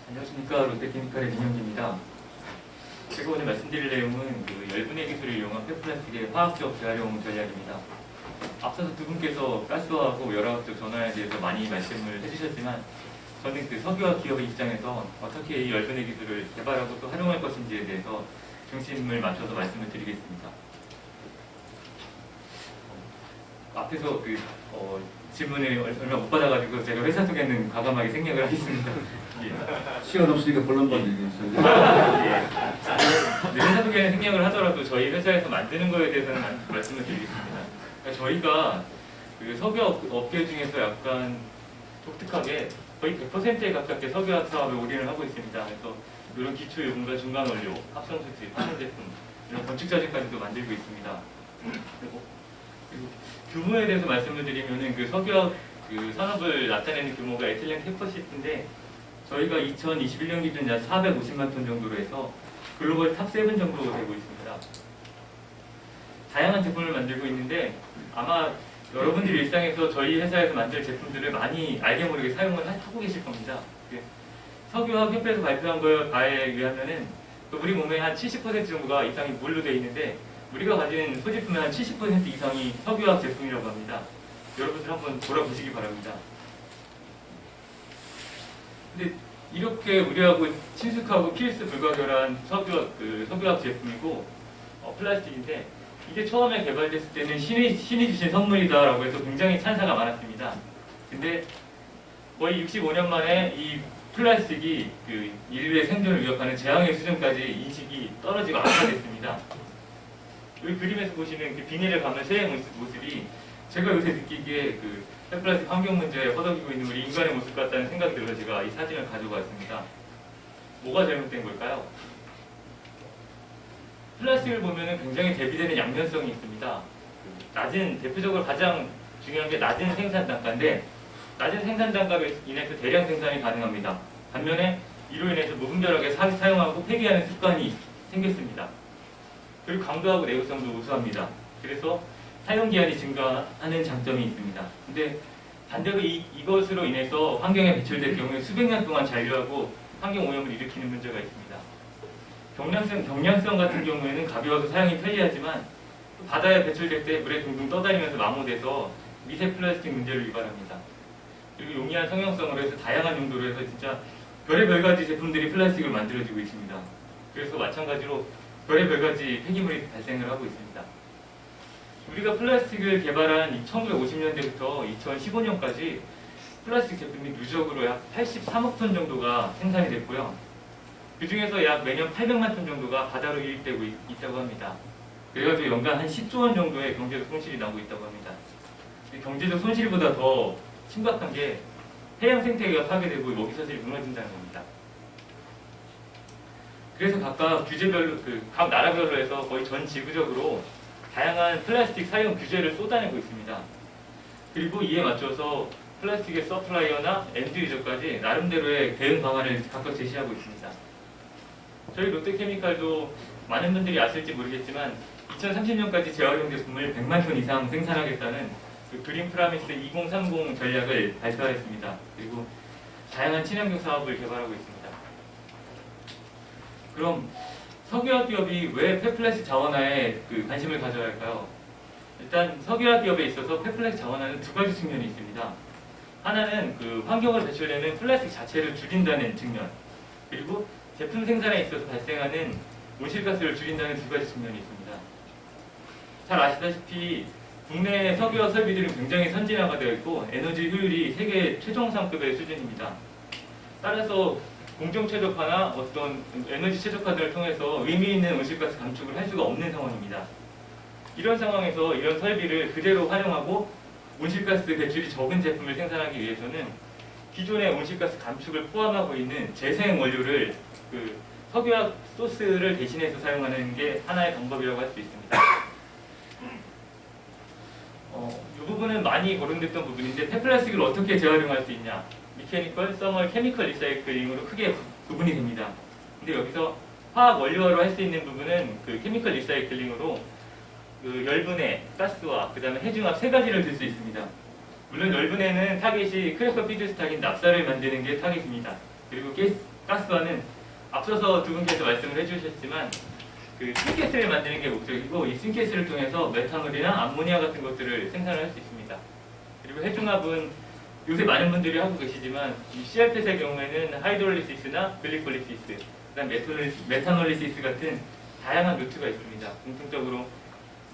안녕하십니까. 롯데케미칼의 민영기입니다. 제가 오늘 말씀드릴 내용은 열분해 기술을 이용한 폐플라스틱의 화학적 재활용 전략입니다. 앞서서 두 분께서 가스화하고 열화학적 전환에 대해서 많이 말씀을 해주셨지만 저는 석유화학 기업의 입장에서 어떻게 이 열분해 기술을 개발하고 또 활용할 것인지에 대해서 중심을 맞춰서 말씀을 드리겠습니다. 앞에서 질문을 얼마 못 받아가지고 제가 회사 소개는 과감하게 생략을 하겠습니다. 예. 시간 없으니까 본론만 얘기했어요. 예. 회사 소개는 생략을 하더라도 저희 회사에서 만드는 거에 대해서는 말씀을 드리겠습니다. 그러니까 저희가 석유 업계 중에서 약간 독특하게 거의 100%에 가깝게 석유화학 사업에 올인을 하고 있습니다. 그래서 이런 기초 요금과 중간 원료, 합성수지, 파는 제품, 이런 건축 자재까지도 만들고 있습니다. 그리고 규모에 대해서 말씀을 드리면은 석유화학 산업을 나타내는 규모가 에틸렌 캐퍼시티인데 저희가 2021년 기준 약 450만 톤 정도로 해서 글로벌 탑7 정도로 되고 있습니다. 다양한 제품을 만들고 있는데 아마 여러분들이 일상에서 저희 회사에서 만들 제품들을 많이 알게 모르게 사용을 하고 계실 겁니다. 석유화학협회에서 발표한 바에 의하면은 우리 몸의 한 70% 정도가 이상이 물로 되어 있는데 우리가 가진 소지품의 한 70% 이상이 석유화학 제품이라고 합니다. 여러분들 한번 돌아보시기 바랍니다. 근데 이렇게 우리하고 친숙하고 필수 불가결한 석유화학 제품이고 플라스틱인데 이게 처음에 개발됐을 때는 신이 주신 선물이다라고 해서 굉장히 찬사가 많았습니다. 근데 거의 65년 만에 이 플라스틱이 인류의 생존을 위협하는 재앙의 수준까지 인식이 떨어지고 악화됐습니다. 여기 그림에서 보시는 비닐을 감는 새의 모습이 제가 요새 느끼기에 폐플라스틱 환경 문제에 허덕이고 있는 우리 인간의 모습 같다는 생각이 들어서 제가 이 사진을 가지고 왔습니다. 뭐가 잘못된 걸까요? 플라스틱을 보면 굉장히 대비되는 양면성이 있습니다. 대표적으로 가장 중요한 게 낮은 생산 단가인데 낮은 생산 단가로 인해서 대량 생산이 가능합니다. 반면에 이로 인해서 무분별하게 사용하고 폐기하는 습관이 생겼습니다. 그리고 강도하고 내구성도 우수합니다. 그래서 사용기한이 증가하는 장점이 있습니다. 근데 반대로 이것으로 인해서 환경에 배출될 경우에 수백 년 동안 잔류하고 환경 오염을 일으키는 문제가 있습니다. 경량성 같은 경우에는 가벼워서 사용이 편리하지만 바다에 배출될 때 물에 둥둥 떠다니면서 마모돼서 미세 플라스틱 문제를 유발합니다. 그리고 용이한 성형성으로 해서 다양한 용도로 해서 진짜 별의별 가지 제품들이 플라스틱을 만들어지고 있습니다. 그래서 마찬가지로 별의별 가지 폐기물이 발생을 하고 있습니다. 우리가 플라스틱을 개발한 1950년대부터 2015년까지 플라스틱 제품이 누적으로 약 83억 톤 정도가 생산이 됐고요. 그 중에서 약 매년 800만 톤 정도가 바다로 유입되고 있다고 합니다. 그래가지고 연간 한 10조 원 정도의 경제적 손실이 나고 있다고 합니다. 경제적 손실보다 더 심각한 게 해양 생태계가 파괴되고 먹이사슬이 무너진다는 겁니다. 그래서 각각 규제별로, 각 나라별로 해서 거의 전 지구적으로 다양한 플라스틱 사용 규제를 쏟아내고 있습니다. 그리고 이에 맞춰서 플라스틱의 서플라이어나 엔드 유저까지 나름대로의 대응 방안을 각각 제시하고 있습니다. 저희 롯데케미칼도 많은 분들이 아실지 모르겠지만 2030년까지 재활용 제품을 100만 톤 이상 생산하겠다는 그린 프라미스 2030 전략을 발표했습니다. 그리고 다양한 친환경 사업을 개발하고 있습니다. 그럼 석유화학 기업이 왜 폐플라스틱 자원화에 관심을 가져야 할까요? 일단 석유화학 기업에 있어서 폐플라스틱 자원화는 두 가지 측면이 있습니다. 하나는 환경으로 배출되는 플라스틱 자체를 줄인다는 측면, 그리고 제품 생산에 있어서 발생하는 온실가스를 줄인다는 두 가지 측면이 있습니다. 잘 아시다시피 국내 석유화학 설비들은 굉장히 선진화가 되어 있고 에너지 효율이 세계 최정상급의 수준입니다. 따라서 공정 최적화나 어떤 에너지 최적화 등을 통해서 의미 있는 온실가스 감축을 할 수가 없는 상황입니다. 이런 상황에서 이런 설비를 그대로 활용하고 온실가스 배출이 적은 제품을 생산하기 위해서는 기존의 온실가스 감축을 포함하고 있는 재생 원료를 석유화학 소스를 대신해서 사용하는 게 하나의 방법이라고 할 수 있습니다. 이 부분은 많이 거론됐던 부분인데 폐플라스틱을 어떻게 재활용할 수 있냐? 미케니컬, 서멀, 케미컬 리사이클링으로 크게 구분이 됩니다. 근데 여기서 화학 원료화로 할 수 있는 부분은 케미컬 리사이클링으로 열분해, 가스화, 그 다음에 해중합 세 가지를 들 수 있습니다. 물론 열분해는 타겟이 크래커 피드스탁인 납사를 만드는 게 타겟입니다. 그리고 가스화는 앞서서 두 분께서 말씀을 해주셨지만 그 싱가스를 만드는 게 목적이고 이 싱가스를 통해서 메탄올이나 암모니아 같은 것들을 생산을 할 수 있습니다. 그리고 해중합은 요새 많은 분들이 하고 계시지만 이 CRP의 경우에는 하이드롤리시스나 글리콜리시스, 그다음 메탄올리시스 같은 다양한 루트가 있습니다. 공통적으로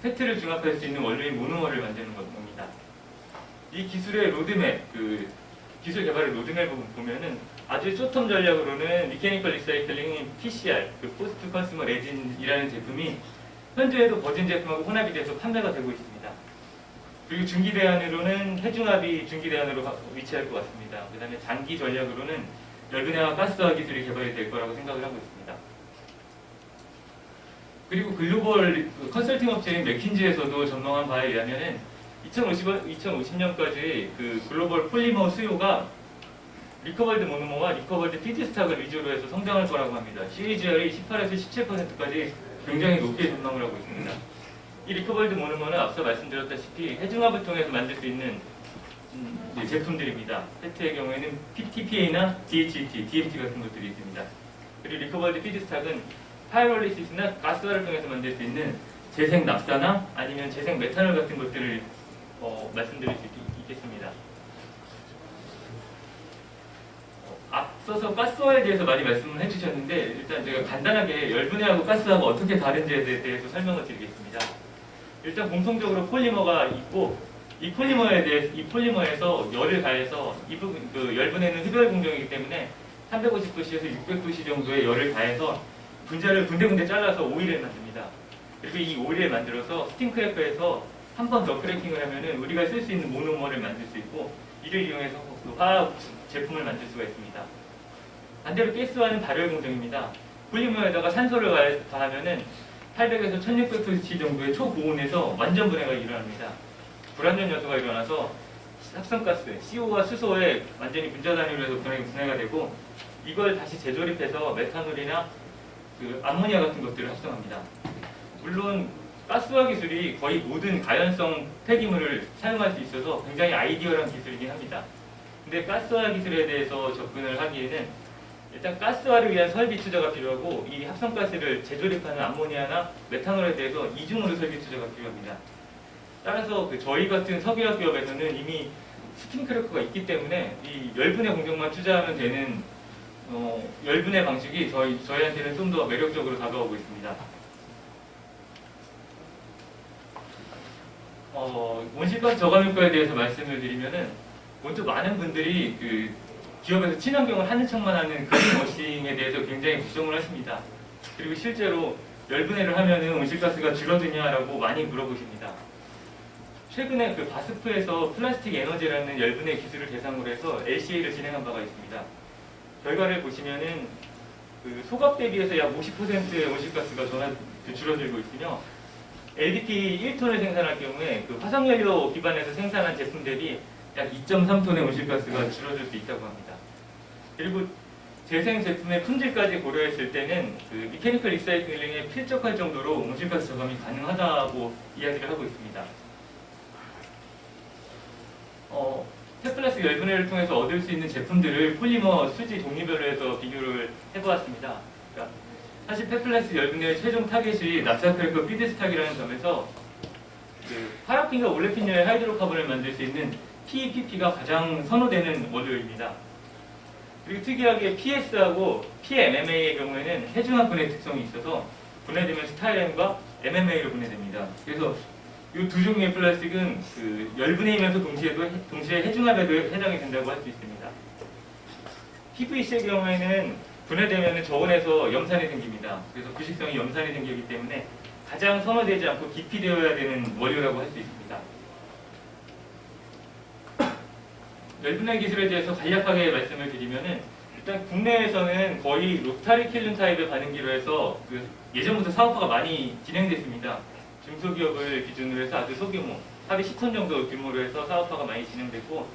페트를 중합할 수 있는 원료인 모노머를 만드는 겁니다. 이 기술의 로드맵, 기술 개발의 로드맵을 보면은 아주 쇼텀 전략으로는 미케니컬 리사이클링 PCR, 포스트 컨슈머 레진이라는 제품이 현재에도 버진 제품하고 혼합이 돼서 판매가 되고 있습니다. 그리고 중기 대안으로는 해중합이 중기 대안으로 위치할 것 같습니다. 그 다음에 장기 전략으로는 열분해와 가스화 기술이 개발이 될 거라고 생각을 하고 있습니다. 그리고 글로벌 컨설팅 업체인 맥킨지에서도 전망한 바에 의하면은 2050년까지 그 글로벌 폴리머 수요가 리커버드 모노머와 리커버드 피드스탁을 위주로 해서 성장할 거라고 합니다. CAGR이 18에서 17%까지 굉장히 높게 전망을 하고 있습니다. 이 리커버드 모노머는 앞서 말씀드렸다시피 해중합을 통해서 만들 수 있는 제품들입니다. 페트의 경우에는 PTPA나 DHT, DMT 같은 것들이 있습니다. 그리고 리커버드 피드스탁은 파이롤리시스나 가스화를 통해서 만들 수 있는 재생 납사나 아니면 재생 메탄올 같은 것들을 말씀드릴 수 있겠습니다. 앞서서 가스화에 대해서 많이 말씀을 해주셨는데 일단 제가 간단하게 열분해하고 가스화가 어떻게 다른지에 대해서 설명을 드리겠습니다. 일단 공통적으로 폴리머가 있고 이 폴리머에서 열을 가해서 이 부분 열분해는 흡열 공정이기 때문에 350도씨에서 600도씨 정도의 열을 가해서 분자를 군데군데 잘라서 오일을 만듭니다. 그리고 이 오일을 만들어서 스팀 크래커에서 한 번 더 크래킹을 하면은 우리가 쓸 수 있는 모노머를 만들 수 있고 이를 이용해서 화학 제품을 만들 수가 있습니다. 반대로 가스화는 발열 공정입니다. 폴리머에다가 산소를 가하면은 800에서 1600도씨 정도의 초고온에서 완전 분해가 일어납니다. 불완전 요소가 일어나서 합성가스, CO와 수소에 완전히 분자 단위로 해서 분해가 되고 이걸 다시 재조립해서 메탄올이나 암모니아 같은 것들을 합성합니다. 물론 가스화 기술이 거의 모든 가연성 폐기물을 사용할 수 있어서 굉장히 아이디어한 기술이긴 합니다. 근데 가스화 기술에 대해서 접근을 하기에는 일단 가스화를 위한 설비 투자가 필요하고 이 합성가스를 재조립하는 암모니아나 메탄올에 대해서 이중으로 설비 투자가 필요합니다. 따라서 저희 같은 석유화 기업에서는 이미 스팀 크래커가 있기 때문에 이 열분해 공정만 투자하면 되는 열분해 방식이 저희한테는 좀 더 매력적으로 다가오고 있습니다. 온실가스 저감효과에 대해서 말씀을 드리면은 먼저 많은 분들이 기업에서 친환경을 하는 척만 하는 그린워싱에 대해서 굉장히 부정을 하십니다. 그리고 실제로 열분해를 하면은 온실가스가 줄어드냐라고 많이 물어보십니다. 최근에 바스프에서 플라스틱 에너지라는 열분해 기술을 대상으로 해서 LCA를 진행한 바가 있습니다. 결과를 보시면은 소각 대비해서 약 50%의 온실가스가 줄어들고 있으며 LDT 1톤을 생산할 경우에 화석연료 기반에서 생산한 제품 대비 약 2.3톤의 온실가스가 줄어들 수 있다고 합니다. 그리고 재생 제품의 품질까지 고려했을 때는 미케니컬 리사이클링에 필적할 정도로 온실가스 저감이 가능하다고 이야기를 하고 있습니다. 폐플라스틱 열분해를 통해서 얻을 수 있는 제품들을 폴리머 수지 종류별로 해서 비교를 해보았습니다. 그러니까 사실 폐플라스틱 열분해의 최종 타겟이 납사크래커 피드스탁이라는 점에서 파라핀과 올레핀열 하이드로카본을 만들 수 있는 PEPP가 가장 선호되는 원료입니다. 그리고 특이하게 PS하고 PMMA의 경우에는 해중합 분해 특성이 있어서 분해되면 스타일렌과 MMA로 분해됩니다. 그래서 이 두 종류의 플라스틱은 열분해이면서 동시에 해중합에도 해당이 된다고 할 수 있습니다. PVC의 경우에는 분해되면 저온에서 염산이 생깁니다. 그래서 부식성이 염산이 생기기 때문에 가장 선호되지 않고 기피되어야 되는 원료라고 할 수 있습니다. 열분해 기술에 대해서 간략하게 말씀을 드리면은 일단 국내에서는 거의 로타리 킬른 타입의 반응기로 해서 예전부터 사업화가 많이 진행됐습니다. 중소기업을 기준으로 해서 아주 소규모, 합의 10톤 정도 규모로 해서 사업화가 많이 진행됐고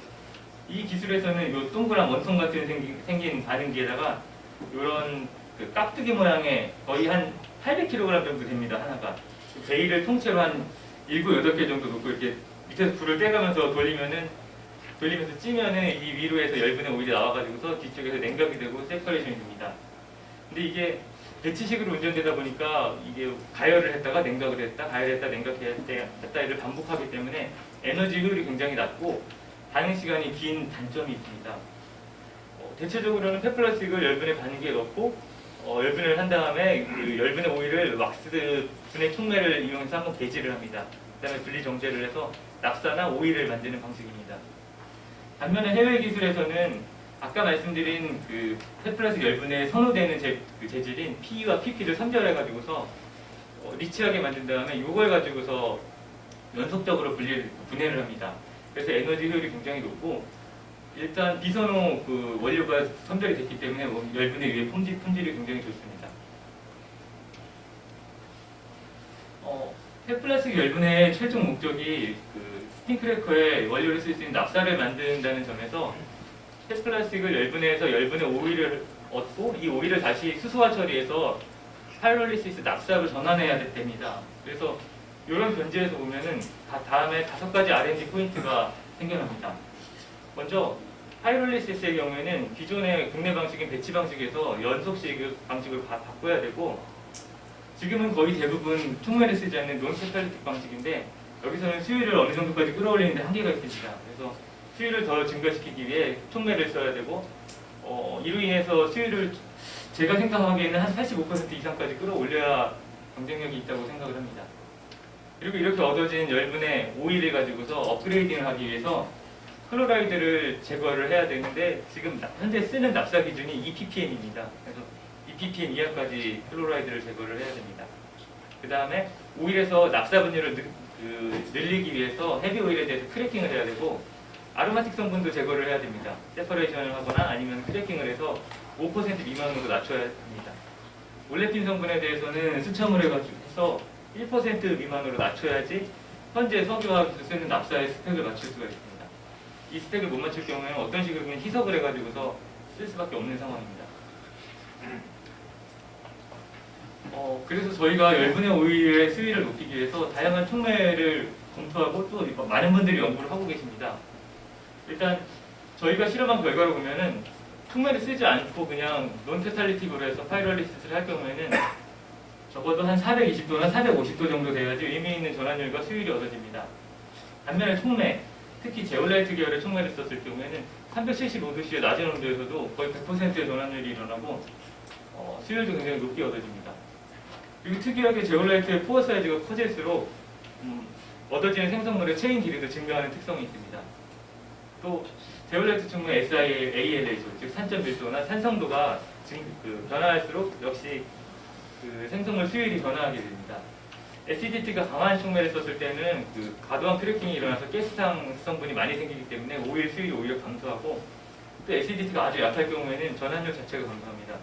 이 기술에서는 이 동그란 원통 같은 생긴 반응기에다가 이런 깍두기 모양의 거의 한 800kg 정도 됩니다. 하나가. 베일을 통째로 한 7, 8개 정도 놓고 이렇게 밑에서 불을 떼가면서 돌리면은 돌리면서 찌면은 이 위로에서 열분의 오일이 나와가지고서 뒤쪽에서 냉각이 되고 세퍼레이션이 됩니다. 근데 이게 배치식으로 운전되다 보니까 이게 가열을 했다가 냉각을 했다, 가열했다, 냉각했다 이를 반복하기 때문에 에너지 효율이 굉장히 낮고 반응 시간이 긴 단점이 있습니다. 대체적으로는 펫플라스틱을 열분의 반기에 넣고 열분을 한 다음에 그 열분의 오일을 왁스 분해 촉매를 이용해서 한번 배지를 합니다. 그 다음에 분리 정제를 해서 납사나 오일을 만드는 방식입니다. 반면에 해외 기술에서는 아까 말씀드린 그 펫플라스틱 열분에 선호되는 재질인 PE와 PP를 선별해가지고서 리치하게 만든 다음에 이걸 가지고서 연속적으로 분해를 합니다. 그래서 에너지 효율이 굉장히 높고 일단 비선호 그 원료가 선별이 됐기 때문에 열분의 위에 품질이 굉장히 좋습니다. 펫플라스틱 열분의 최종 목적이 그 스팀크래커에 원료를 쓸 수 있는 납사를 만든다는 점에서 펫플라스틱을 열분해서 열분의 오일을 얻고 이 오일을 다시 수소화 처리해서 파이롤리시스 납사로 전환해야 됩니다. 그래서 이런 견지에서 보면은 다음에 5가지 R&D 포인트가 생겨납니다. 먼저 파이롤리시스의 경우에는 기존의 국내 방식인 배치 방식에서 연속식 방식으로 바꿔야 되고 지금은 거의 대부분 촉매를 쓰지 않는 논캐탈리틱 방식인데 여기서는 수율을 어느 정도까지 끌어올리는데 한계가 있습니다. 그래서 수율을 더 증가시키기 위해 촉매를 써야 되고 이로 인해서 수율을 제가 생각하기에는 한 85% 이상까지 끌어올려야 경쟁력이 있다고 생각을 합니다. 그리고 이렇게 얻어진 열분의 오일을 가지고서 업그레이딩을 하기 위해서 클로라이드를 제거를 해야 되는데 지금 현재 쓰는 납사 기준이 EPPM입니다. 그래서 EPPM 이하까지 클로라이드를 제거를 해야 됩니다. 그 다음에 오일에서 납사 분율을 늘리기 위해서 헤비 오일에 대해서 크래킹을 해야 되고 아로마틱 성분도 제거를 해야 됩니다. 세퍼레이션을 하거나 아니면 크래킹을 해서 5% 미만으로 낮춰야 합니다. 올레핀 성분에 대해서는 수첨을 해서 1% 미만으로 낮춰야지 현재 석유화학에서 쓰는 납사의 스펙을 맞출 수가 있습니다. 이 스펙을 못 맞출 경우에는 어떤 식으로는 희석을 해가지고서 쓸 수밖에 없는 상황입니다. 그래서 저희가 열분의 오일의 수위를 높이기 위해서 다양한 촉매를 검토하고 또 많은 분들이 연구를 하고 계십니다. 일단 저희가 실험한 결과로 보면은 촉매를 쓰지 않고 그냥 논캐탈리틱으로 해서 파이럴리시스를 할 경우에는 적어도 한 420도나 450도 정도 돼야지 의미 있는 전환율과 수율이 얻어집니다. 반면에 촉매, 특히 제올라이트 계열의 촉매를 썼을 경우에는 375도씨의 낮은 온도에서도 거의 100%의 전환율이 일어나고 수율도 굉장히 높게 얻어집니다. 그리고 특이하게 제올라이트의 포어 사이즈가 커질수록 얻어지는 생성물의 체인 길이도 증가하는 특성이 있습니다. 또 제올라이트 촉매 SiALA, 즉 산점밀도나 산성도가 변화할수록 역시 그 생성물 수율이 변화하게 됩니다. SDT가 강한 촉매를 썼을 때는 과도한 크래킹이 일어나서 가스상 성분이 많이 생기기 때문에 오일 수율이 오히려 감소하고 또 SDT가 아주 약할 경우에는 전환율 자체가 감소합니다.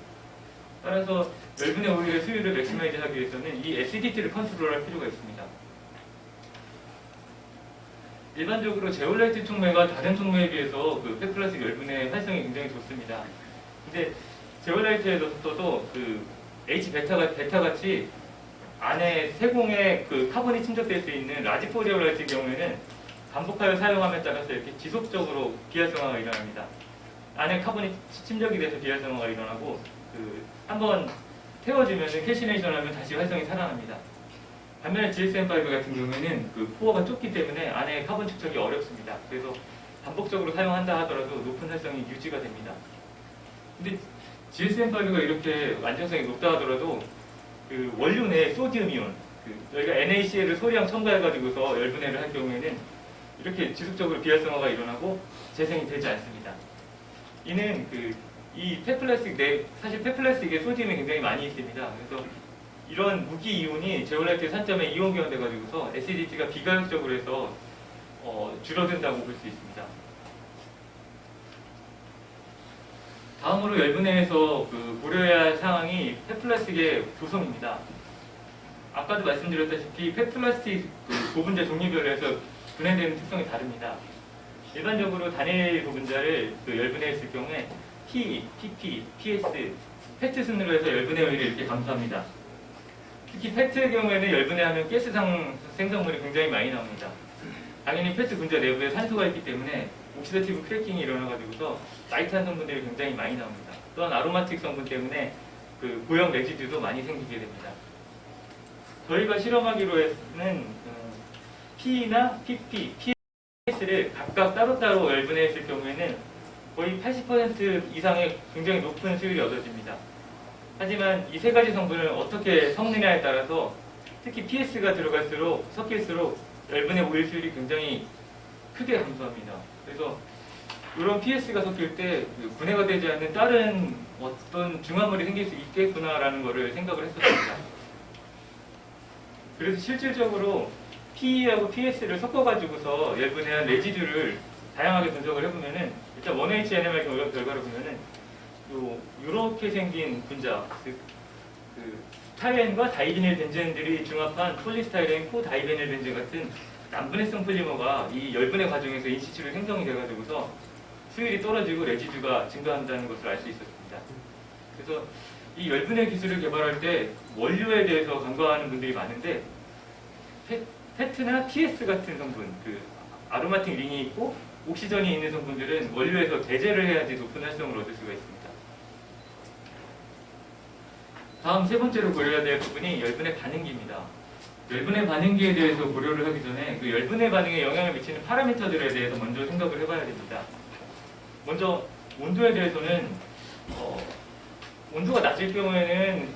따라서 열분의 오일의 수율을 맥시마이즈 하기 위해서는 이 SDT를 컨트롤할 필요가 있습니다. 일반적으로 제올라이트 촉매가 다른 촉매에 비해서 펫플라스틱 열분의 활성이 굉장히 좋습니다. 근데 제올라이트에서도 H-베타 같이 안에 세공에 카본이 침적될 수 있는 라지 제올라이트의 경우에는 반복하여 사용함에 따라서 이렇게 지속적으로 비활성화가 일어납니다. 안에 카본이 침적이 돼서 비활성화가 일어나고 한번 태워지면 캐시네이션 하면 다시 활성이 살아납니다. 반면에 GSM5 같은 경우에는 코어가 좁기 때문에 안에 카본 축적이 어렵습니다. 그래서 반복적으로 사용한다 하더라도 높은 활성이 유지가 됩니다. 근데 GSM5가 이렇게 안정성이 높다 하더라도 원료 내에 소디움 이온, 저희가 NaCl을 소량 첨가해가지고서 열분해를 할 경우에는 이렇게 지속적으로 비활성화가 일어나고 재생이 되지 않습니다. 이는 이 펫플라스틱 사실 펫플라스틱에 소디움이 굉장히 많이 있습니다. 그래서 이런 무기 이온이 제올라이트 산점에 이온 기원돼가지고서 SDT가 비가역적으로 해서 줄어든다고 볼 수 있습니다. 다음으로 열분해에서 고려해야 할 사항이 펫플라스틱의 구성입니다. 아까도 말씀드렸다시피 펫플라스틱 고분자 종류별로 해서 분해되는 특성이 다릅니다. 일반적으로 단일 고분자를 열분해했을 경우에 P, PP, PS, 페트 순으로 해서 열분해 오일을 이렇게 감소합니다. 특히 페트의 경우에는 열분해하면 가스상 생성물이 굉장히 많이 나옵니다. 당연히 페트 분자 내부에 산소가 있기 때문에 옥시다티브 크래킹이 일어나가지고서 라이트한 성분들이 굉장히 많이 나옵니다. 또한 아로마틱 성분 때문에 그 고형 레지듀도 많이 생기게 됩니다. 저희가 실험하기로 했는 P나 PP, PS를 각각 따로따로 열분해했을 경우에는 거의 80% 이상의 굉장히 높은 수율이 얻어집니다. 하지만 이 세 가지 성분을 어떻게 섞느냐에 따라서 특히 PS가 들어갈수록 섞일수록 열분의 오일 수율이 굉장히 크게 감소합니다. 그래서 이런 PS가 섞일 때 분해가 되지 않는 다른 어떤 중화물이 생길 수 있겠구나라는 것을 생각을 했었습니다. 그래서 실질적으로 PE하고 PS를 섞어가지고서 열분해한 레지듀를 다양하게 분석을 해보면은 일단 1HNMR 결과를 보면은 이렇게 생긴 분자, 그 스타일렌과 다이비닐 벤젠들이 중합한 폴리스타일렌, 코다이베닐 벤젠 같은 난분해성 폴리머가 이 열분해 과정에서 인시추로 생성이 돼가지고서 수율이 떨어지고 레지듀가 증가한다는 것을 알 수 있었습니다. 그래서 이 열분해 기술을 개발할 때 원료에 대해서 간과하는 분들이 많은데 페트나 PS 같은 성분, 그 아로마틱 링이 있고 옥시전이 있는 성분들은 원료에서 배제를 해야지 높은 활성을 얻을 수가 있습니다. 다음 세 번째로 고려해야 될 부분이 열분해 반응기입니다. 열분해 반응기에 대해서 고려를 하기 전에 그 열분해 반응에 영향을 미치는 파라미터들에 대해서 먼저 생각을 해봐야 됩니다. 먼저 온도에 대해서는 온도가 낮을 경우에는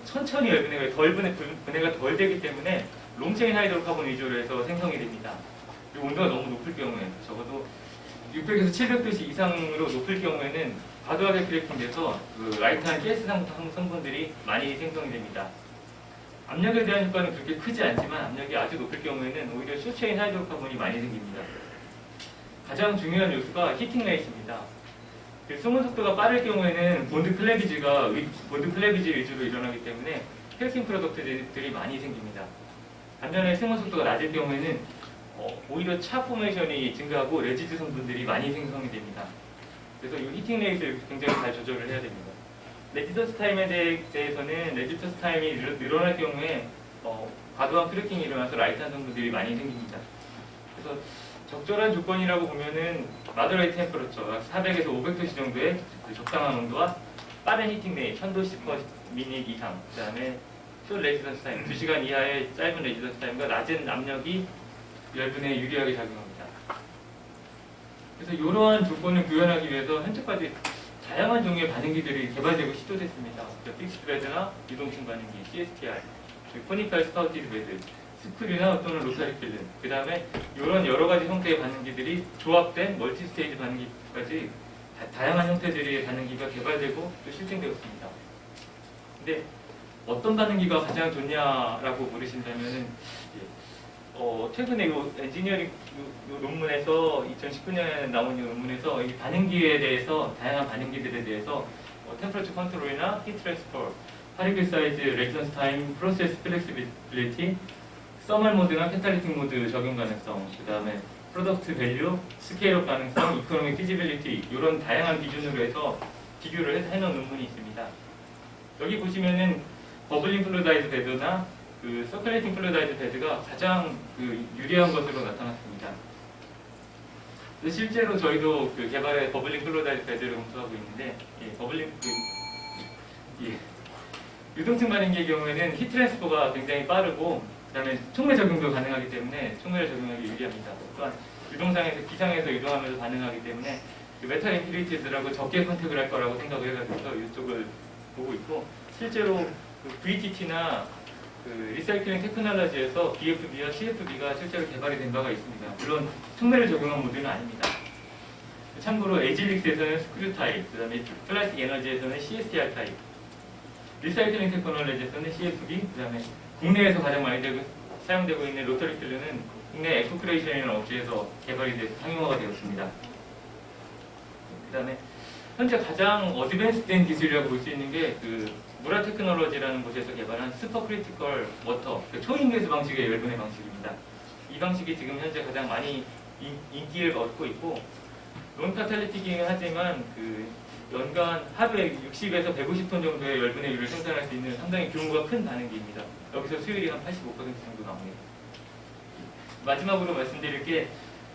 천천히 분해가 덜 되기 때문에 롱체인 하이드로카본 위주로 해서 생성이 됩니다. 그리고 온도가 너무 높을 경우에 적어도 600에서 700도씨 이상으로 높을 경우에는 과도하게 크래킹돼서 그 라이트한 가스 성분들이 많이 생성이 됩니다. 압력에 대한 효과는 그렇게 크지 않지만 압력이 아주 높을 경우에는 오히려 쇼체인 하이드로카본이 많이 생깁니다. 가장 중요한 요소가 히팅 레이스입니다. 그 승원 속도가 빠를 경우에는 본드 클레비지 위주로 일어나기 때문에 헬싱 프로덕트들이 많이 생깁니다. 반면에 승원 속도가 낮을 경우에는 오히려 차 포메이션이 증가하고 레지드 성분들이 많이 생성이 됩니다. 그래서 이 히팅 레이스를 굉장히 잘 조절을 해야 됩니다. 레지던스 타임에 대해서는 레지던스 타임이 늘어날 경우에 과도한 크래킹이 일어나서 라이트한 성분들이 많이 생깁니다. 그래서 적절한 조건이라고 보면은 마더레이트 템퍼러처 약 400에서 500도씨 정도의 적당한 온도와 빠른 히팅 레이 1000도씨 per minute 이상, 그 다음에 숏 레지던스 타임 2시간 이하의 짧은 레지던스 타임과 낮은 압력이 열분에 유리하게 작용합니다. 그래서 이러한 조건을 구현하기 위해서 현재까지 다양한 종류의 반응기들이 개발되고 시도됐습니다. 픽스드 베드나 유동층 반응기, CSTR, 코니컬 스파우티드 베드, 스쿨이나 또는 로타리 필름, 그 다음에 이런 여러 가지 형태의 반응기들이 조합된 멀티 스테이지 반응기까지 다양한 형태들의 반응기가 개발되고 또 실증되었습니다. 근데 어떤 반응기가 가장 좋냐라고 물으신다면은 최근에 이 엔지니어링 논문에서 2019년에 나온 이 논문에서 이 반응기에 대해서 다양한 반응기들에 대해서 템퍼러처 컨트롤이나 히트 트랜스퍼, 파리클 사이즈, 레지던스 타임, 프로세스 플렉시빌리티, 서멀 모드나 캐탈리틱 모드 적용 가능성, 그 다음에 프로덕트 밸류, 스케일업 가능성, 이코노믹 피지빌리티 이런 다양한 기준으로 해서 비교를 해놓은 논문이 있습니다. 여기 보시면은 버블링 플루이다이즈 베드나 그 서큘레이팅 플루이다이즈 베드가 가장 유리한 것으로 나타났습니다. 실제로 저희도 그 개발의 버블링 플루이다이즈 베드를 검토하고 있는데, 유동층 반응기의 경우에는 히트 트랜스퍼가 굉장히 빠르고, 그다음에 촉매 적용도 가능하기 때문에 촉매를 적용하기 유리합니다. 또한 유동상에서 기상에서 이동하면서 반응하기 때문에 그 메탈 임퓨리티들하고 적게 컨택을 할 거라고 생각을 해가지고 이쪽을 보고 있고, 실제로 그 VTT나 그 리사이클링 테크놀로지에서 BFB와 CFB가 실제로 개발이 된 바가 있습니다. 물론 촉매를 적용한 모드는 아닙니다. 참고로 에질릭스에서는 스크류 타입, 그 다음에 플라스틱 에너지에서는 CSTR 타입, 리사이클링 테크놀로지에서는 CFB, 그 다음에 국내에서 가장 많이 사용되고 있는 로터리 필름은 국내 에코크레이션이라는 업체에서 개발이 돼서 상용화가 되었습니다. 그 다음에 현재 가장 어드밴스된 기술이라고 볼 수 있는 게 그 무라 테크놀로지라는 곳에서 개발한 슈퍼 크리티컬 워터, 초인계수 방식의 열분해 방식입니다. 이 방식이 지금 현재 가장 많이 인기를 얻고 있고, 논카탈리틱이긴 하지만 그 연간 하루에 60에서 150톤 정도의 열분해율을 생산할 수 있는 상당히 규모가 큰 반응기입니다. 여기서 수율이 한 85% 정도 나옵니다. 마지막으로 말씀드릴 게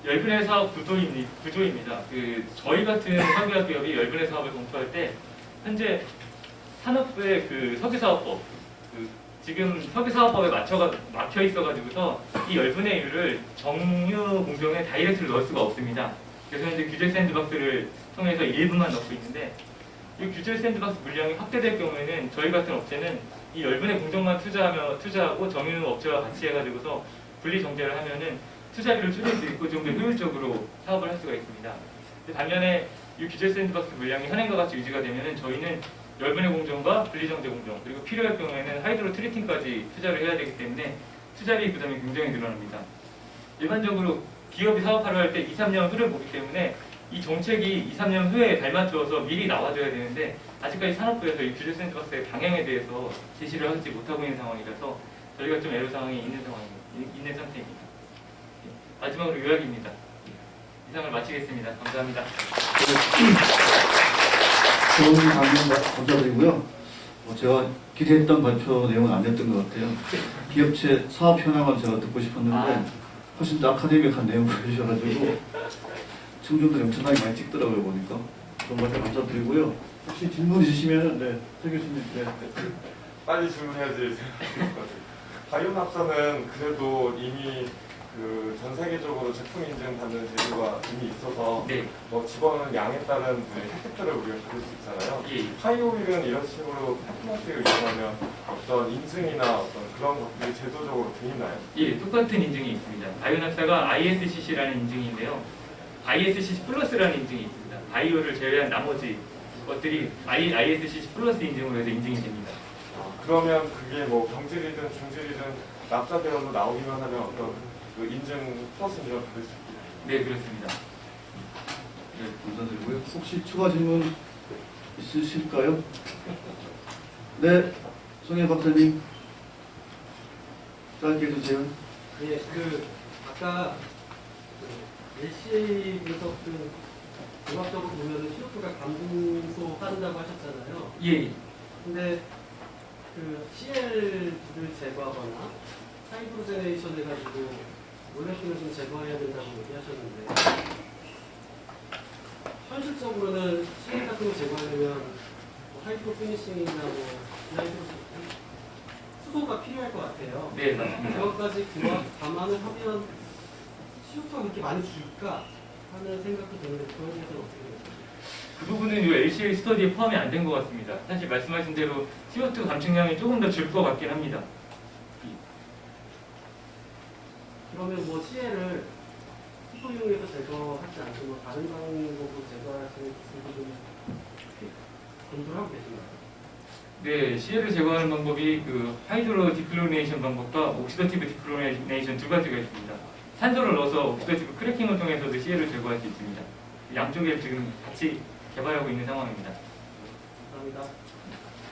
열분의 사업 구조입니다. 저희 같은 석유화학 기업이 열분의 사업을 검토할 때 현재 산업부의 석유사업법, 지금 석유사업법에 막혀 있어가지고서 이 열분의 유를 정유 공정에 다이렉트로 넣을 수가 없습니다. 그래서 현재 규제 샌드박스를 통해서 일부만 넣고 있는데, 이 규제 샌드박스 물량이 확대될 경우에는 저희 같은 업체는 이 열분의 공정만 투자하고 정유 업체와 같이 해가지고서 분리 정제를 하면은 투자비를 줄일 수 있고 좀 더 효율적으로 사업을 할 수가 있습니다. 반면에 이 규제 샌드박스 물량이 현행과 같이 유지가 되면은 저희는 열분의 공정과 분리정제 공정, 그리고 필요할 경우에는 하이드로 트리팅까지 투자를 해야 되기 때문에 투자비 부담이 굉장히 늘어납니다. 일반적으로 기업이 사업화를 할 때 2, 3년 후를 보기 때문에 이 정책이 2, 3년 후에 발맞추어서 미리 나와줘야 되는데, 아직까지 산업부에서 이 규제 샌드박스의 방향에 대해서 제시를 하지 못하고 있는 상황이라서 저희가 좀 애로사항이 있는 상태입니다. 마지막으로 요약입니다. 이상을 마치겠습니다. 감사합니다. 좋은 강연 감사드리고요. 제가 기대했던 발표 내용은 아니었던 것 같아요. 기업체 사업 현황을 제가 듣고 싶었는데 훨씬 더 아카데믹한 내용을 해주셔가지고 청중들이 엄청나게 많이 찍더라고요, 보니까. 그런 말씀 감사드리고요. 혹시 질문 있으시면 서 교수님. 빨리 질문해야지. 바이오납사는 그래도 이미 전 세계적으로 제품 인증받는 제도가 이미 있어서 네. 뭐 집어넣는 양에 따른 혜택들을 우리가 받을 수 있잖아요. 예. 파이오일은 이런 식으로 페트너스를 이용하면 어떤 인증이나 어떤 그런 것들이 제도적으로 돼 있나요? 예, 똑같은 인증이 있습니다. 바이오납사가 ISCC라는 인증인데요. ISCC 플러스라는 인증이 있습니다. 바이오를 제외한 나머지 것들이 ISCC 플러스 인증으로 해서 인증이 됩니다. 그러면 그게 뭐 병질이든 중질이든 납사대원으로 나오기만 하면 어떤 인증 플러스 인증을 받을 수 있나요? 네, 그렇습니다. 네, 감사드리고요. 혹시 추가 질문 있으실까요? 네, 송혜 박사님. 짧게 해주세요. 예, 아까 LCA에서 종합적으로 보면은 CO2가 감소한다고 하셨잖아요. 예, 근데 CL을 제거하거나 하이드로제네이션 해가지고 몰레큘을 좀 제거해야 된다고 얘기하셨는데, 현실적으로는 CL 같은 거 제거하려면 하이드로 피니싱이나 하이드로 수소가 필요할 것 같아요. 네, 맞습니다. 그것까지 감안을 하면 CO2가 그렇게 많이 줄까 하는 생각도 드는데, 그거에 대해서는 어떻게 생각하세요? 그 부분은 이 LCA 스터디에 포함이 안 된 것 같습니다. 사실 말씀하신 대로 CO2 감축량이 조금 더 줄 것 같긴 합니다. 그러면 CL을 수소용에서 제거하지 않고 다른 방법으로 제거할 수 있는 기술도 좀 검토를 하고 계신가요? 네, CL을 제거하는 방법이 하이드로 디클로리네이션 방법과 옥시더티브 디클로리네이션 두 가지가 있습니다. 산소를 넣어서 옥시더티브 크래킹을 통해서도 CL을 제거할 수 있습니다. 양쪽에 지금 같이 개발하고 있는 상황입니다. 감사합니다.